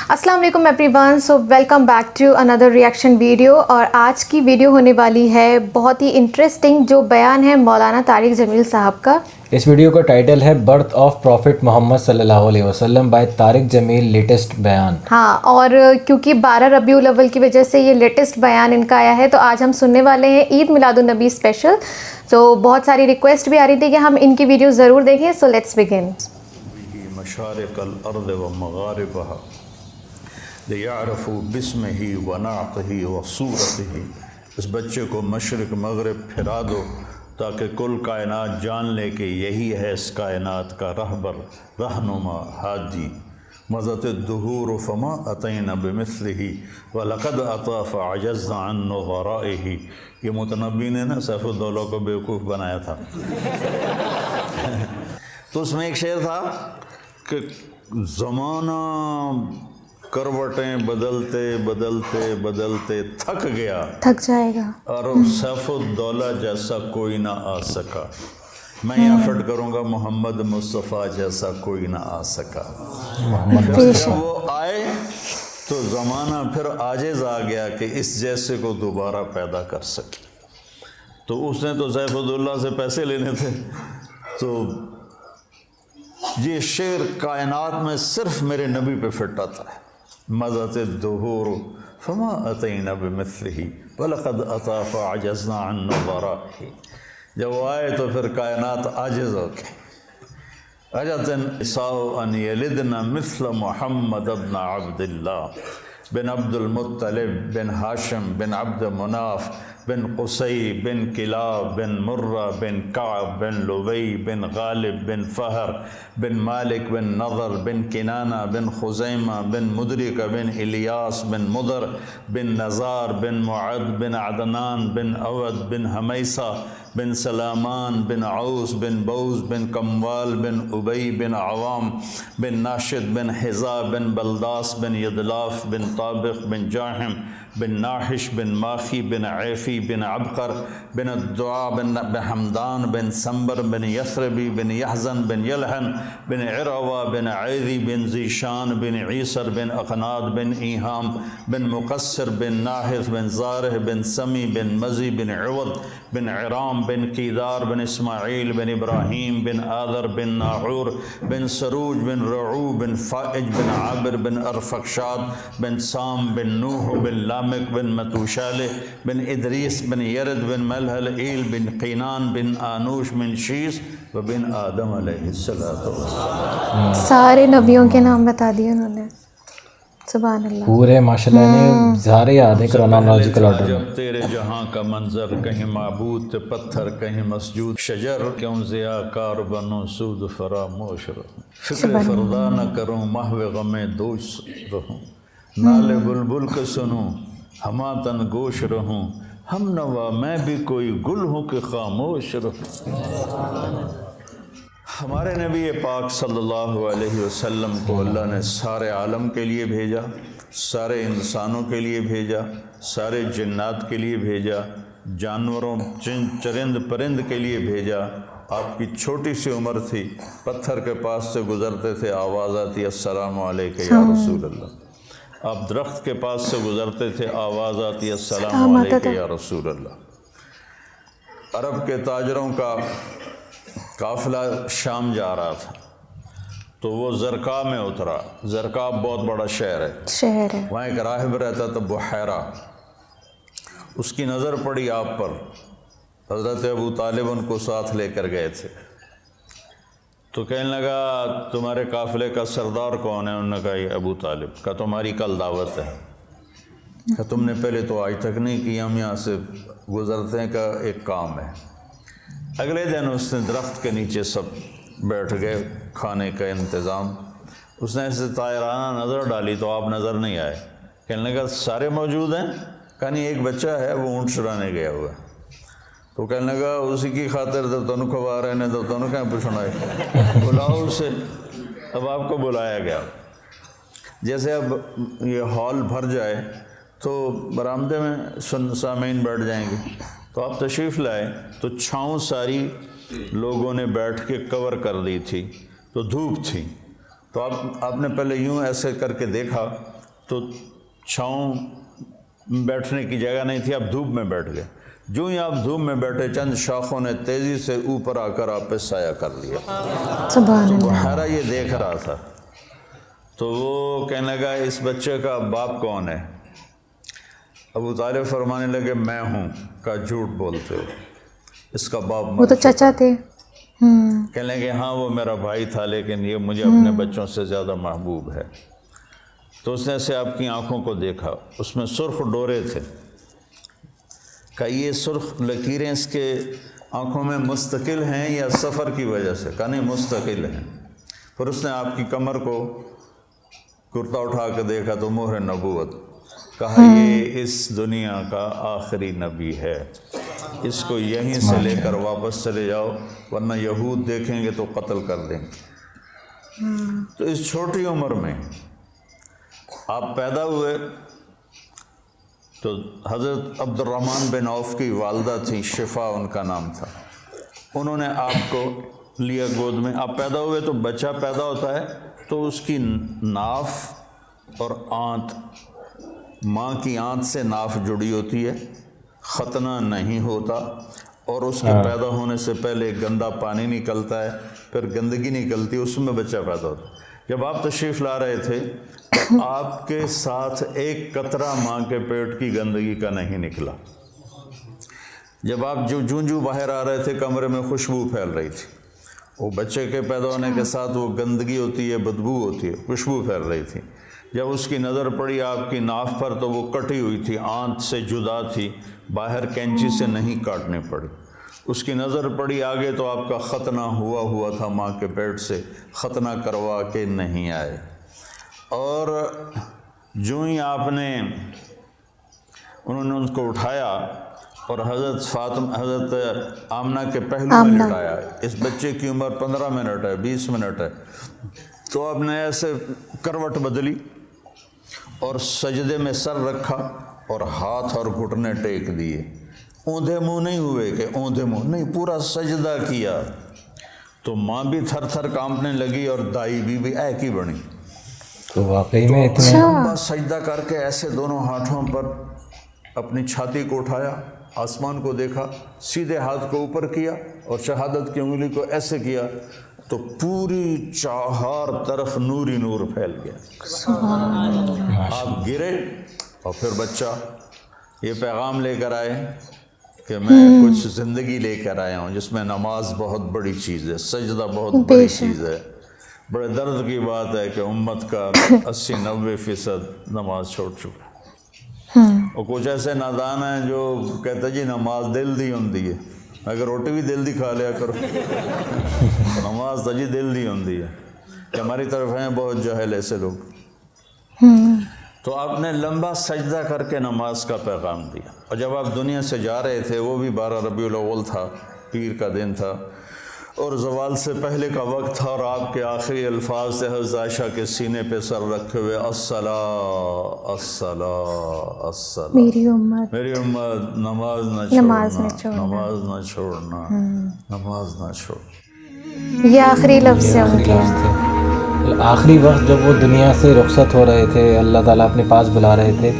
السلام علیکم everyone. So welcome back to اندر ریئیکشن ویڈیو. اور آج کی ویڈیو ہونے والی ہے بہت ہی انٹرسٹنگ، جو بیان ہے مولانا طارق جمیل صاحب کا. اس ویڈیو کا ٹائٹل ہے برتھ آف پروفٹ محمد صلی اللہ علیہ وسلم بائی طارق جمیل، لیٹسٹ بیان. ہاں، اور کیونکہ 12 ربیع الاول کی وجہ سے یہ لیٹسٹ بیان ان کا آیا ہے، تو آج ہم سننے والے ہیں عید میلاد النبی اسپیشل. تو بہت ساری ریکویسٹ بھی آ رہی تھی کہ ہم ان کی ویڈیو ضرور دیکھیں. So let's begin. مشارق الارض ومغاربها لیعرفوا باسمہ ونعتہ وصورتہ. اس بچے کو مشرق مغرب پھرا دو تاکہ کل کائنات جان لے کہ یہی ہے اس کائنات کا رہبر، رہنما، ہادی. مضت الدہور فما اتینا بمثلہ ولقد اتی فعجزنا عن نظرائہ. یہ متنبی نے نا سیف الدولہ کو بیوقوف بنایا تھا. تو اس میں ایک شعر تھا کہ زمانہ کروٹیں بدلتے بدلتے بدلتے تھک گیا، تھک جائے گا، اور سیف الدولہ جیسا کوئی نہ آ سکا. میں یہاں فٹ کروں گا محمد مصطفیٰ جیسا کوئی نہ آ سکا. پھر جب وہ آئے تو زمانہ پھر عاجز آ گیا کہ اس جیسے کو دوبارہ پیدا کر سکے. تو اس نے تو سیف الدولہ سے پیسے لینے تھے. تو یہ شعر کائنات میں صرف میرے نبی پہ فٹ آتا ہے. مضت الدہور فما اتینا بمثلہ ولقد اتی فعجزنا عن نظرائہ. جب وہ آئے تو پھر کائنات عاجز ہو گئی. عجزت النساء ان یلدن مثل محمد بن عبد اللہ بن عبد المطلب بن ہاشم بن عبد مناف بن قصی بن کلاب بن مرہ بن کعب بن لبی بن غالب بن فہر بن مالک بن نضر بن کنانہ بن خزیمہ بن مدرک بن الیاس بن مدر بن نزار بن معد بن عدنان بن عود بن حمیسہ بن سلامان بن عوس بن بوز بن کموال بن ابی بن عوام بن ناشد بن حذا بن بلداس بن یدلاف بن طابق بن جاہم بن ناحش بن ماخی بن عیفی بن عبقر بن الدعاء بن حمدان بن سنبر بن یثربی بن یحزن بن یلحن بن عروہ بن عیدی بن زیشان بن عیسر بن اقناد بن ایہام بن مقصر بن ناحث بن زارح بن سمی بن مزی بن عوض بن عرام بن قیدار بن اسماعیل بن ابراہیم بن آذر بن ناعور بن سروج بن رعو بن فائج بن عابر بن ارفقشاد بن سام بن نوح بن لامک بن متوشالہ بن ادریس بن یرد بن ملحل ایل بن قینان بن آنوش بن شیس و بن آدم علیہ السلام. سارے نبیوں کے نام بتا دیے انہوں نے. سبحان اللہ. پورے ماشاءاللہ نے سارے یاد ہیں کرونالوجیکل آرڈر میں. جب تیرے جہاں کا منظر، کہیں معبود تے پتھر کہیں مسجود شجر، کیوں ضیاء کار بنوں سود فراموش رہوں. فکر فردا نہ کروں محو غم دوش رہوں. نالے بلبل کے سنوں ہما تن گوش رہوں. ہم نوا میں بھی کوئی گل ہوں کہ خاموش رہوں. ہمارے نبی پاک صلی اللہ علیہ وسلم کو اللہ نے سارے عالم کے لیے بھیجا، سارے انسانوں کے لیے بھیجا، سارے جنات کے لیے بھیجا، جانوروں چرند پرند کے لیے بھیجا. آپ کی چھوٹی سی عمر تھی، پتھر کے پاس سے گزرتے تھے، آواز آتی السلام علیکم یا رسول اللہ. آپ درخت کے پاس سے گزرتے تھے، آواز آتی السلام علیکم یا رسول اللہ. عرب کے تاجروں کا قافلہ شام جا رہا تھا تو وہ زرقا میں اترا. زرقا بہت بڑا شہر ہے. وہاں ایک راہب رہتا تھا بحیرہ. اس کی نظر پڑی آپ پر. حضرت ابو طالب ان کو ساتھ لے کر گئے تھے. تو کہنے لگا تمہارے قافلے کا سردار کون ہے؟ انہوں نے کہا یہ ابو طالب. کہا تمہاری کل دعوت ہے. کہا تم نے پہلے تو آج تک نہیں کی، ہم یہاں سے گزرتے ہیں، کا ایک کام ہے. اگلے دن اس نے درخت کے نیچے سب بیٹھ گئے، کھانے کا انتظام. اس نے ایسے طائرانہ نظر ڈالی تو آپ نظر نہیں آئے. کہنے لگا سارے موجود ہیں؟ کہا نہیں، ایک بچہ ہے وہ اونٹ چرانے گیا ہوا ہے. تو کہنے لگا اسی کی خاطر تو تنو کھوا رہے ہیں، تو تنو کہیں پوچھنا ہے، بلاؤ اسے. اب آپ کو بلایا گیا. جیسے اب یہ ہال بھر جائے تو برآمدے میں سامعین بیٹھ جائیں گے. تو آپ تشریف لائے تو چھاؤں ساری لوگوں نے بیٹھ کے کور کر دی تھی، تو دھوپ تھی. تو آپ نے پہلے یوں ایسے کر کے دیکھا تو چھاؤں بیٹھنے کی جگہ نہیں تھی، آپ دھوپ میں بیٹھ گئے. جو ہی آپ دھوپ میں بیٹھے چند شاخوں نے تیزی سے اوپر آ کر آپ پہ سایہ کر لیا. سبحان اللہ. بحیرہ یہ دیکھ رہا تھا تو وہ کہنے لگا اس بچے کا باپ کون ہے؟ ابو طالب فرمانے لگے میں ہوں. کہا جھوٹ بولتے ہو، اس کا باپ وہ تو چچا تھے. کہنے لگے ہاں وہ میرا بھائی تھا لیکن یہ مجھے اپنے بچوں سے زیادہ محبوب ہے. تو اس نے سے آپ کی آنکھوں کو دیکھا، اس میں سرخ ڈورے تھے. کہ یہ سرخ لکیریں اس کے آنکھوں میں مستقل ہیں یا سفر کی وجہ سے؟ کہا نہیں مستقل ہیں. پھر اس نے آپ کی کمر کو کرتا اٹھا کے دیکھا تو مہر نبوت. کہا یہ اس دنیا کا آخری نبی ہے، اس کو یہیں سے لے کر واپس چلے جاؤ ورنہ یہود دیکھیں گے تو قتل کر دیں گے. تو اس چھوٹی عمر میں آپ پیدا ہوئے تو حضرت عبد الرحمن بن عوف کی والدہ تھیں، شفا ان کا نام تھا. انہوں نے آپ کو لیا گود میں. آپ پیدا ہوئے تو بچہ پیدا ہوتا ہے تو اس کی ناف اور آنت، ماں کی آنت سے ناف جڑی ہوتی ہے، ختنہ نہیں ہوتا، اور اس کے پیدا ہونے سے پہلے گندا پانی نکلتا ہے، پھر گندگی نکلتی ہے، اس میں بچہ پیدا ہوتا ہے. جب آپ تشریف لا رہے تھے تو آپ کے ساتھ ایک قطرہ ماں کے پیٹ کی گندگی کا نہیں نکلا. جب آپ جو باہر آ رہے تھے کمرے میں خوشبو پھیل رہی تھی. وہ بچے کے پیدا ہونے کے ساتھ وہ گندگی ہوتی ہے، بدبو ہوتی ہے، خوشبو پھیل رہی تھی. جب اس کی نظر پڑی آپ کی ناف پر تو وہ کٹی ہوئی تھی، آنت سے جدا تھی، باہر کینچی سے نہیں کاٹنے پڑی. اس کی نظر پڑی آگے تو آپ کا ختنہ ہوا تھا ماں کے پیٹ سے، ختنہ کروا کے نہیں آئے. اور جو ہی آپ نے انہوں نے ان کو اٹھایا اور حضرت آمنہ کے پہلو میں لٹایا. اس بچے کی عمر 15 منٹ ہے، 20 منٹ ہے. تو آپ نے ایسے کروٹ بدلی اور سجدے میں سر رکھا اور ہاتھ اور گھٹنے ٹیک دیے. اوندھے منہ نہیں ہوئے کہ اوندھے منہ نہیں، پورا سجدہ کیا. تو ماں بھی تھر تھر کانپنے لگی اور دائی بھی اے کی بنی. تو واقعی میں اتنے لمبا سجدہ کر کے ایسے دونوں ہاتھوں پر اپنی چھاتی کو اٹھایا، آسمان کو دیکھا، سیدھے ہاتھ کو اوپر کیا اور شہادت کی انگلی کو ایسے کیا تو پوری چہار طرف نور ہی نور پھیل گیا. آپ گرے اور پھر بچہ یہ پیغام لے کر آئے کہ میں کچھ زندگی لے کر آیا ہوں جس میں نماز بہت بڑی چیز ہے، سجدہ بہت بڑی چیز ہے. بڑے درد کی بات ہے کہ امت کا 80-90% نماز چھوڑ چکا. اور کچھ ایسے نادان ہیں جو کہتے جی نماز دل دی ہوندی ہے، اگر روٹی بھی دل دی کھا لیا کرو. نماز تو جی دل دی ہوندی ہے. کہ ہماری طرف ہیں بہت جاہل ایسے لوگ. تو آپ نے لمبا سجدہ کر کے نماز کا پیغام دیا. اور جب آپ دنیا سے جا رہے تھے وہ بھی 12 ربیع الاول تھا، پیر کا دن تھا اور زوال سے پہلے کا وقت تھا. اور آپ کے آخری الفاظ تھے حضرت عائشہ کے سینے پہ سر رکھے ہوئے، الصلاۃ الصلاۃ الصلاۃ، میری امت نماز نہ چھوڑنا، نماز نہ چھوڑنا، نماز نہ چھوڑنا. یہ آخری لفظ ہیں ان کے. آخری وقت جب وہ دنیا سے رخصت ہو رہے تھے، اللہ تعالیٰ اپنے پاس بلا رہے تھے،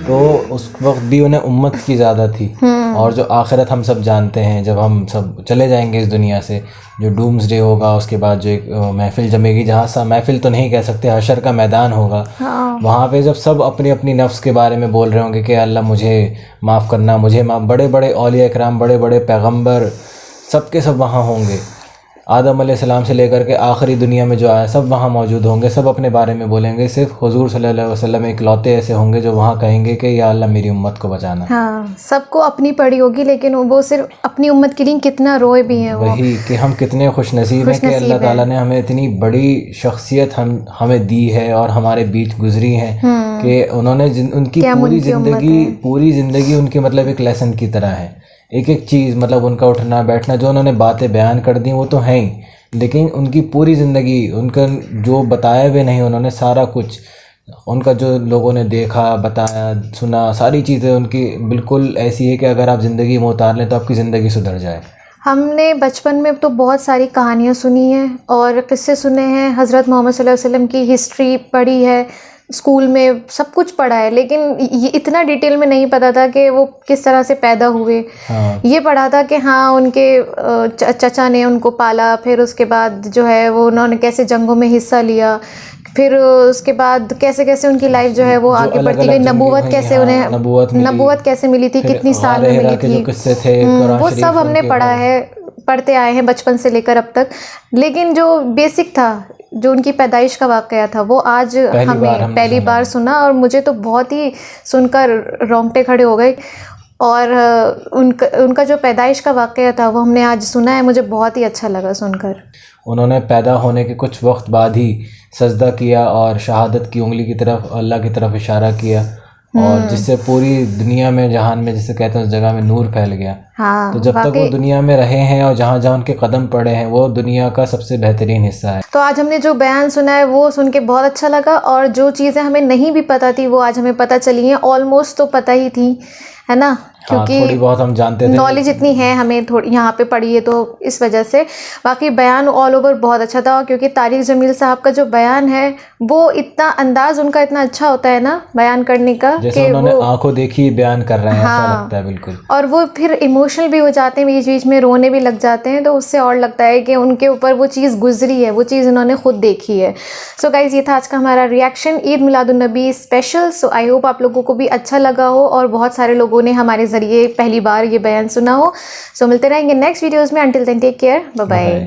تو اس وقت بھی انہیں امت کی زیادہ تھی. اور جو آخرت ہم سب جانتے ہیں، جب ہم سب چلے جائیں گے اس دنیا سے، جو ڈومز ڈے ہوگا، اس کے بعد جو ایک محفل جمے گی، جہاں سا محفل تو نہیں کہہ سکتے، حشر کا میدان ہوگا. وہاں پہ جب سب اپنی اپنی نفس کے بارے میں بول رہے ہوں گے کہ اللہ مجھے معاف کرنا، مجھے معاف، بڑے بڑے اولیاء اکرام، بڑے بڑے پیغمبر، سب کے سب وہاں ہوں گے. آدم علیہ السلام سے لے کر کے آخری دنیا میں جو آیا سب وہاں موجود ہوں گے، سب اپنے بارے میں بولیں گے. صرف حضور صلی اللہ علیہ وسلم اکلوتے ایسے ہوں گے جو وہاں کہیں گے کہ یا اللہ میری امت کو بچانا. ہاں، سب کو اپنی پڑی ہوگی لیکن وہ صرف اپنی امت کے لیے کتنا روئے بھی ہیں. وہی کہ ہم کتنے خوش نصیب ہیں کہ اللہ تعالیٰ نے ہمیں اتنی بڑی شخصیت ہمیں دی ہے اور ہمارے بیچ گزری ہیں کہ انہوں نے ان کی پوری زندگی ان کی مطلب ایک لیسن کی طرح ہے. ایک ایک چیز، مطلب ان کا اٹھنا بیٹھنا، جو انہوں نے باتیں بیان کر دیں وہ تو ہیں ہی، لیکن ان کی پوری زندگی، ان کا جو بتایا بھی نہیں انہوں نے سارا کچھ، ان کا جو لوگوں نے دیکھا، بتایا، سنا، ساری چیزیں ان کی بالکل ایسی ہے کہ اگر آپ زندگی میں اتار لیں تو آپ کی زندگی سدھر جائے. ہم نے بچپن میں تو بہت ساری کہانیاں سنی ہیں اور قصے سنے ہیں، حضرت محمد صلی اللہ علیہ وسلم کی ہسٹری پڑھی ہے، اسکول میں سب کچھ پڑھا ہے، لیکن یہ اتنا ڈیٹیل میں نہیں پتہ تھا کہ وہ کس طرح سے پیدا ہوئے. یہ پڑھا تھا کہ ہاں ان کے چچا نے ان کو پالا، پھر اس کے بعد جو ہے وہ انہوں نے کیسے جنگوں میں حصہ لیا، پھر اس کے بعد کیسے کیسے ان کی لائف جو ہے وہ آگے بڑھتی گئی، نبوت کیسے انہیں نبوت کیسے ملی تھی، کتنی سال میں ملی تھی، وہ سب ہم نے پڑھا ہے، پڑھتے آئے ہیں بچپن سے لے کر اب تک. لیکن جو بیسک تھا، جو ان کی پیدائش کا واقعہ تھا، وہ آج ہمیں پہلی بار سنا، اور مجھے تو بہت ہی سن کر رونگٹے کھڑے ہو گئے. اور ان کا جو پیدائش کا واقعہ تھا وہ ہم نے آج سنا ہے، مجھے بہت ہی اچھا لگا سن کر. انہوں نے پیدا ہونے کے کچھ وقت بعد ہی سجدہ کیا اور شہادت کی انگلی کی طرف، اللہ کی طرف اشارہ کیا، اور جس سے پوری دنیا میں، جہان میں جسے کہتے ہیں، اس جگہ میں نور پھیل گیا. تو جب تک وہ دنیا میں رہے ہیں اور جہاں جہاں ان کے قدم پڑے ہیں، وہ دنیا کا سب سے بہترین حصہ ہے. تو آج ہم نے جو بیان سنا ہے وہ سن کے بہت اچھا لگا، اور جو چیزیں ہمیں نہیں بھی پتہ تھی وہ آج ہمیں پتہ چلی ہیں. آلموسٹ تو پتہ ہی تھی، ہے نا، کیونکہ تھوڑی بہت ہم جانتے تھے، نالج اتنی ہے ہمیں تھوڑی یہاں پہ پڑھی ہے تو اس وجہ سے. باقی بیان آل اوور بہت اچھا تھا، کیونکہ طارق جمیل صاحب کا جو بیان ہے وہ اتنا انداز ان کا اتنا اچھا ہوتا ہے نا بیان کرنے کا، جیسے انہوں نے آنکھوں دیکھی بیان کر رہے ہیں، ایسا لگتا ہے بالکل. اور وہ پھر ایموشنل بھی ہو جاتے ہیں، بیچ بیچ میں رونے بھی لگ جاتے ہیں، تو اس سے اور لگتا ہے کہ ان کے اوپر وہ چیز گزری ہے، وہ چیز انہوں نے خود دیکھی ہے. سو گائز، یہ تھا آج کا ہمارا reaction Eid Milad un-Nabi special. So I hope آپ لوگوں کو بھی اچھا لگا ہو، اور بہت سارے لوگوں نے ہمارے ذریعے پہلی بار یہ بیان سنا ہو. سو ملتے رہیں گے نیکسٹ ویڈیوز میں. Until then take care, bye bye.